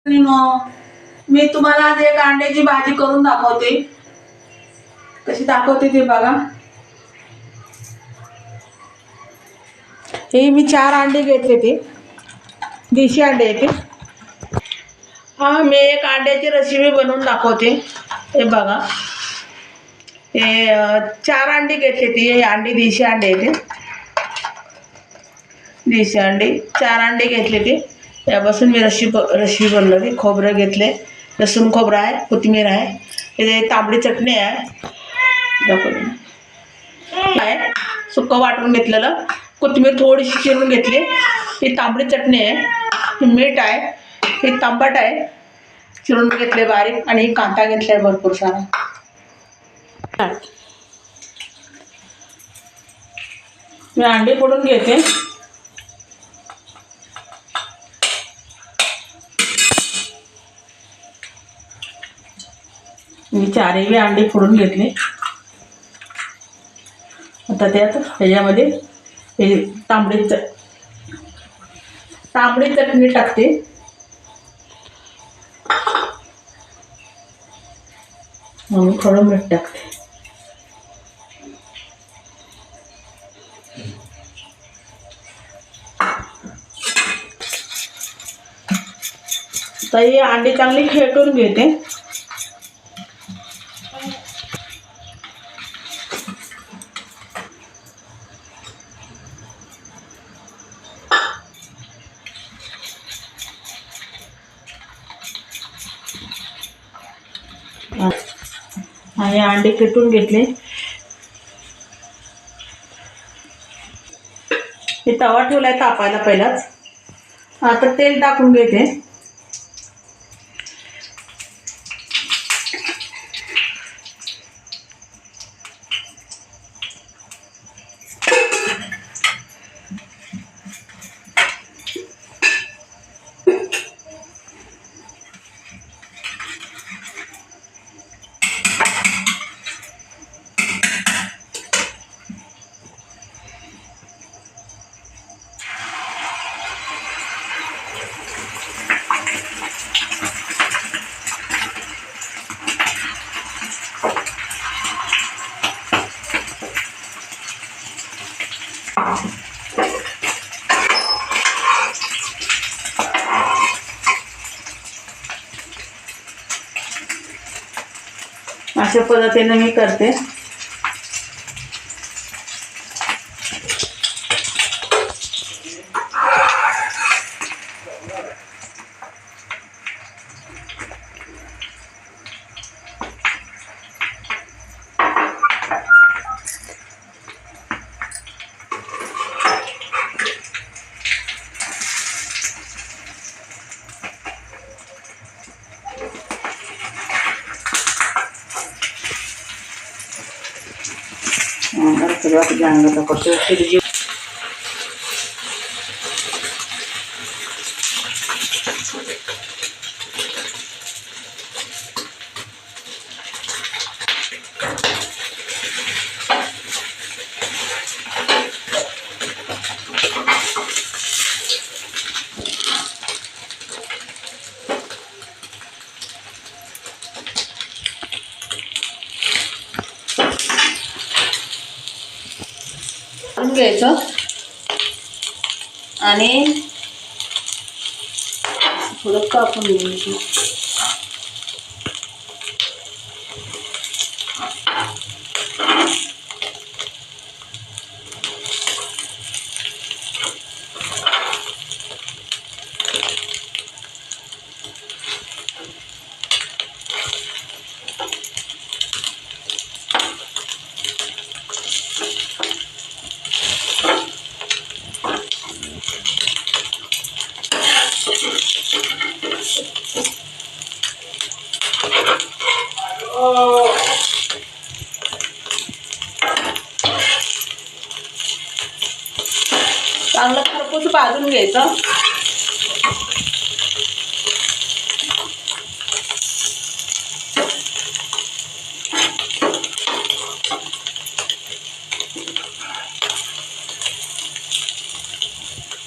आणि मग मी तुम्हाला आज एक अंड्याची भाजी करून दाखवते. कशी दाखवते ते बघा. हे मी 4 अंडे घेतले, ते देशी अंडे येते. हा मी एक अंड्याची रेसिपी बनवून दाखवते. हे बघा, हे 4 अंडी घेतले. ती अंडी देशी अंडे येते. देशी अंडी 4 अंडे घेतले. ते त्यापासून मी रेसिपी बनवली. खोबरं घेतले, लसूण खोबरं आहे, कोथिंबीर आहे, हे तांबडी चटणी आहे, सुकं वाटून घेतलेलं, कोथिंबीर थोडीशी चिरून घेतली, ही तांबडी चटणी आहे, ही मीठ आहे, ही तांबट आहे चिरून घेतले बारीक, आणि कांदा घेतलाय भरपूर सारा. मी अंडी फोडून घेते. मी 4ही अंडी फोडून घेतली. आता त्यात ह्याच्यामध्ये हे तांबडी चटणी टाकते. म्हणून थोडं मीठ टाकते. तर ही अंडी चांगली खेटून घेते. आणि अंडे फेटून घेतले. हे तवा ठेवलाय तापायला पहिलाच. आता तेल टाकून घेते. अशा पद्धतीने मी करते. सुरुवात जाणवत कसं शिरजी. घ्यायचं आणि थोडं कापून घ्यायचं. चांगलं खरपूस भाजून घ्यायचं.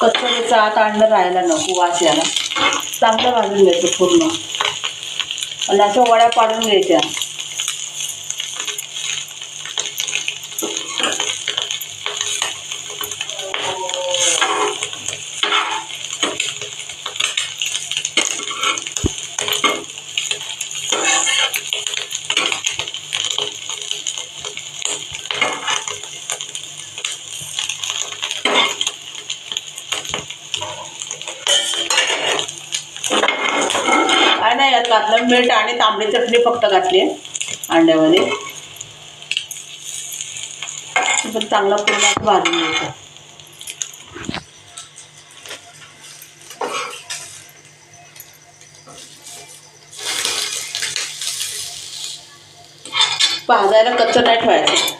कच्चा आत अंड राहायला नको, वास यायला. चांगलं भाजून घ्यायचं पूर्ण आणि अशा वड्या पाडून घ्यायच्या. काय नाही यात घातलं मीठ आणि तांबडी चटणी फक्त घातली अंड्यामध्ये. पण चांगला पूर्ण भाजून घ्यायचं. भाजायला कच्चं नाही ठेवायचं.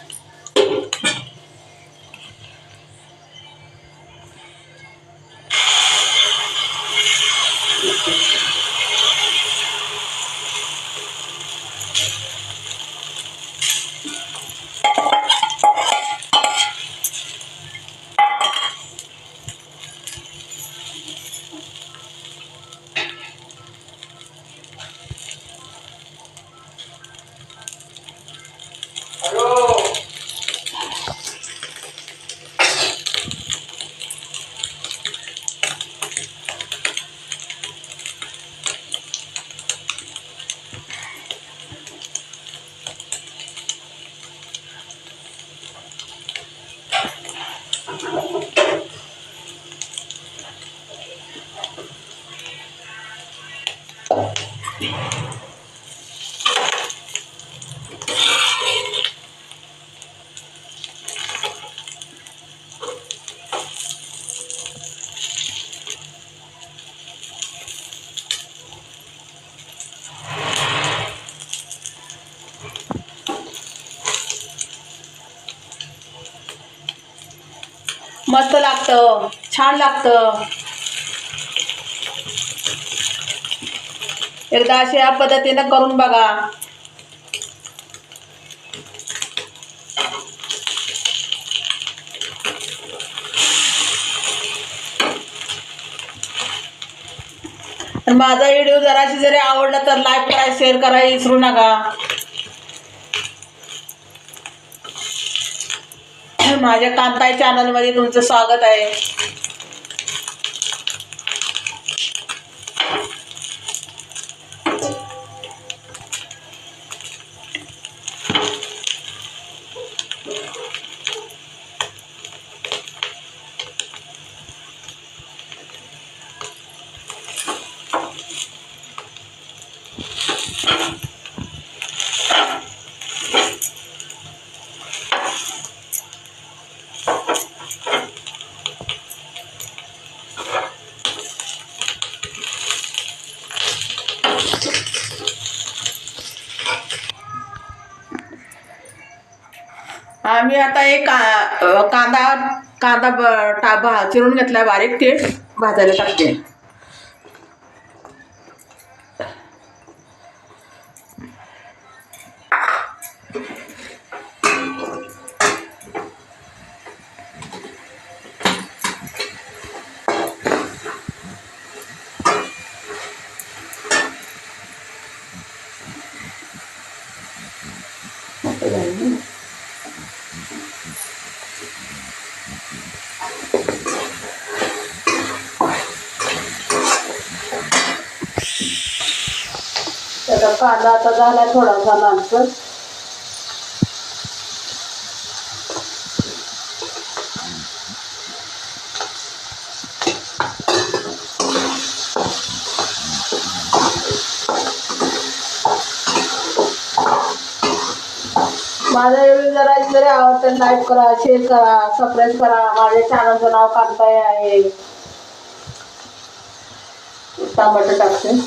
मस्त लागतं, छान लागतं. एकदा अशा या पद्धतीनं करून बघा. माझा व्हिडिओ जराशी जरी आवडला तर लाईक करा, शेअर करा विसरू नका. माझ्या कांताई चॅनलमध्ये तुमचं स्वागत आहे. आम्ही आता एक कांदा चिरून घेतलाय बारीक, ते भाजायला टाकते. त्याचा कांदा आता झाला थोडासा लालसर. माझा व्हिडिओ जरी आवडतं लाईक करा, शेअर करा, सबस्क्राईब करा. माझ्या चॅनलचं नाव कांताई आहे. टमाटर टाकते.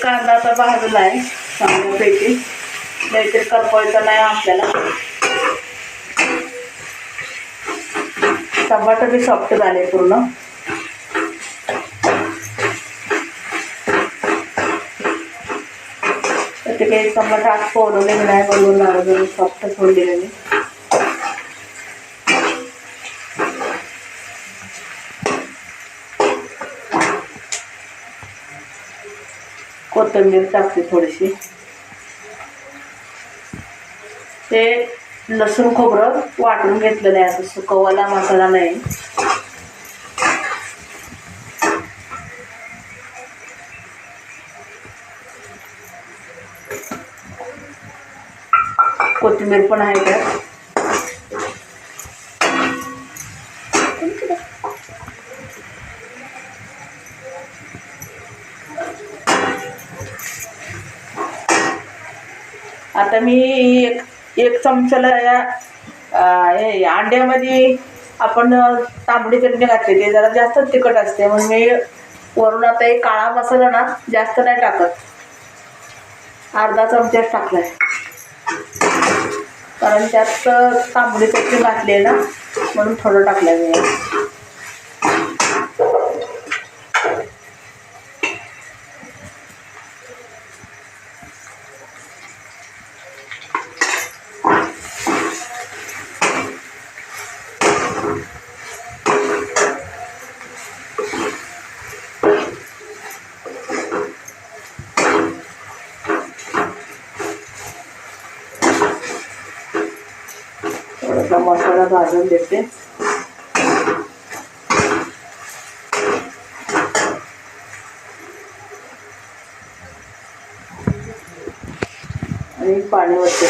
कांदा आता भाजला आहे चांगल्यापैकी. नाहीतरी करपवायचं नाही आपल्याला. टमाटर बी सॉफ्ट झाले पूर्ण. ते काही टमाटर आज पोळवले नाही, बनवून लागलं सॉफ्ट सोडून दिले मी. कोथिंबीर टाकते थोडीशी. ते लसूण खोबरं वाटून घेतलेलं आहे, आता सुकवला मसाला नाही. कोथिंबीर पण आहे त्यात. आता मी एक चमच्याला या अंड्यामध्ये आपण तांबडी चटणी घातली, ते जरा जास्त तिखट असते म्हणून मी वरून आता एक काळा मसाला ना जास्त नाही टाकत, अर्धा चमचाच टाकलाय. कारण त्यात तांबडी चटणी घातली आहे ना म्हणून थोडं टाकलं मी. थोडासा मसाला भाजून देते. आणि पाणी ओतते.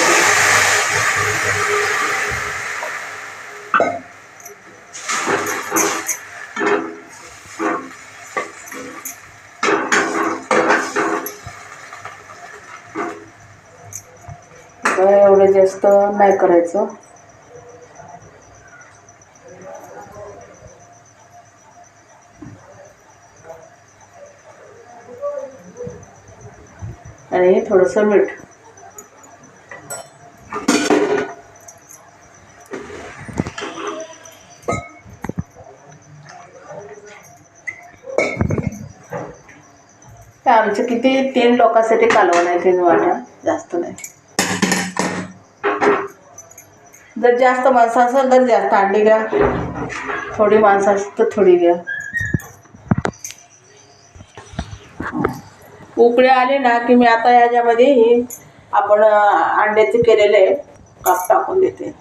एवढं जास्त नाही करायचं. आणि थोडंसं मीठ. आमचं किती 3 लोकांसाठी कालवण आहे, 3 वाट्या, जास्त नाही. जर जास्त माणसं असेल तर जास्त अंडी घ्या, थोडी माणसं असेल तर थोडी घ्या. उकळे आले ना की मी आता याच्यामध्ये आपण अंड्याचे केलेले काप टाकून देते.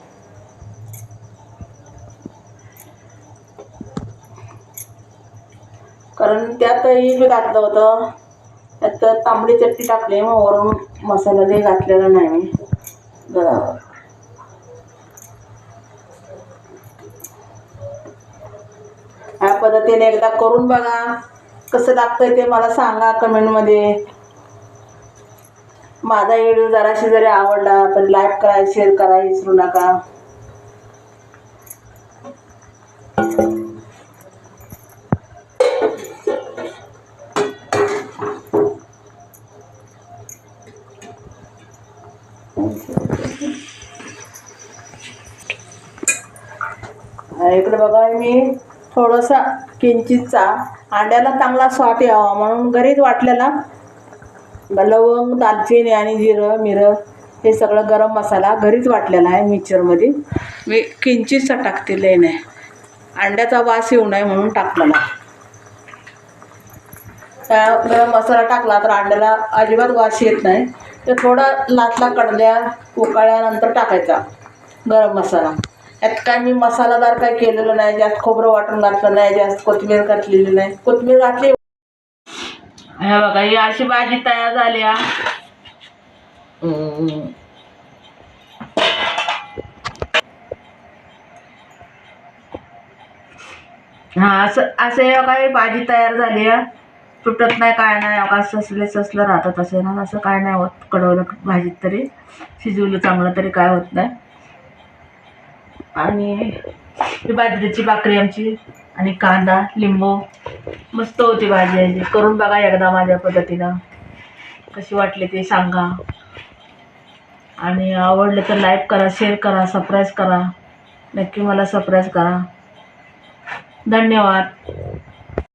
कारण त्यात हे बी घातलं होतं, त्यात तांबडी चटणी टाकली, मग वरून मसाला काही घातलेला नाही मी. ह्या पद्धतीने एकदा करून बघा, कसं लागतंय ते मला सांगा कमेंटमध्ये. माझा व्हिडिओ जराशी जरी आवडला तर लाईक करा, शेअर करा विसरू नका. इकडे बघा, मी थोडासा किंचितचा अंड्याला चांगला स्वाद यावा म्हणून घरीच वाटलेला लवंग, दालचिनी आणि जिरं मिरं हे सगळं गरम मसाला घरीच वाटलेला आहे मिक्सरमध्ये. मी किंचितचा टाकते, लय नाही, अंड्याचा वास येऊ नये म्हणून टाकलेला. गरम मसाला टाकला तर अंड्याला अजिबात वास येत नाही. तर थोडा लाटला कडल्या उकाळल्यानंतर टाकायचा गरम मसाला. यात काय मी मसालादार काय केलेलं नाही, जास्त खोबरं वाटून घातलं नाही, जास्त कोथिंबीर घातलेली नाही. कोथिंबीर घातली. हे बघा, ही अशी भाजी तयार झाली. असं हे बघा, ही भाजी तयार झाली. तुटत नाही, काय नाही. अवघा ससलं राहतात असे ना, असं काय नाही होत. कडवलं भाजीत तरी शिजवलं चांगलं तरी काय होत नाही. आणि ही बाजरीची भाकरी आमची आणि कांदा लिंबू मस्त होती भाजी याची. करून बघा एकदा माझ्या पद्धतीनं, कशी वाटली ते सांगा. आणि आवडले तर लाईक करा, शेअर करा, सबस्क्राईब करा. नक्की मला सबस्क्राईब करा. धन्यवाद.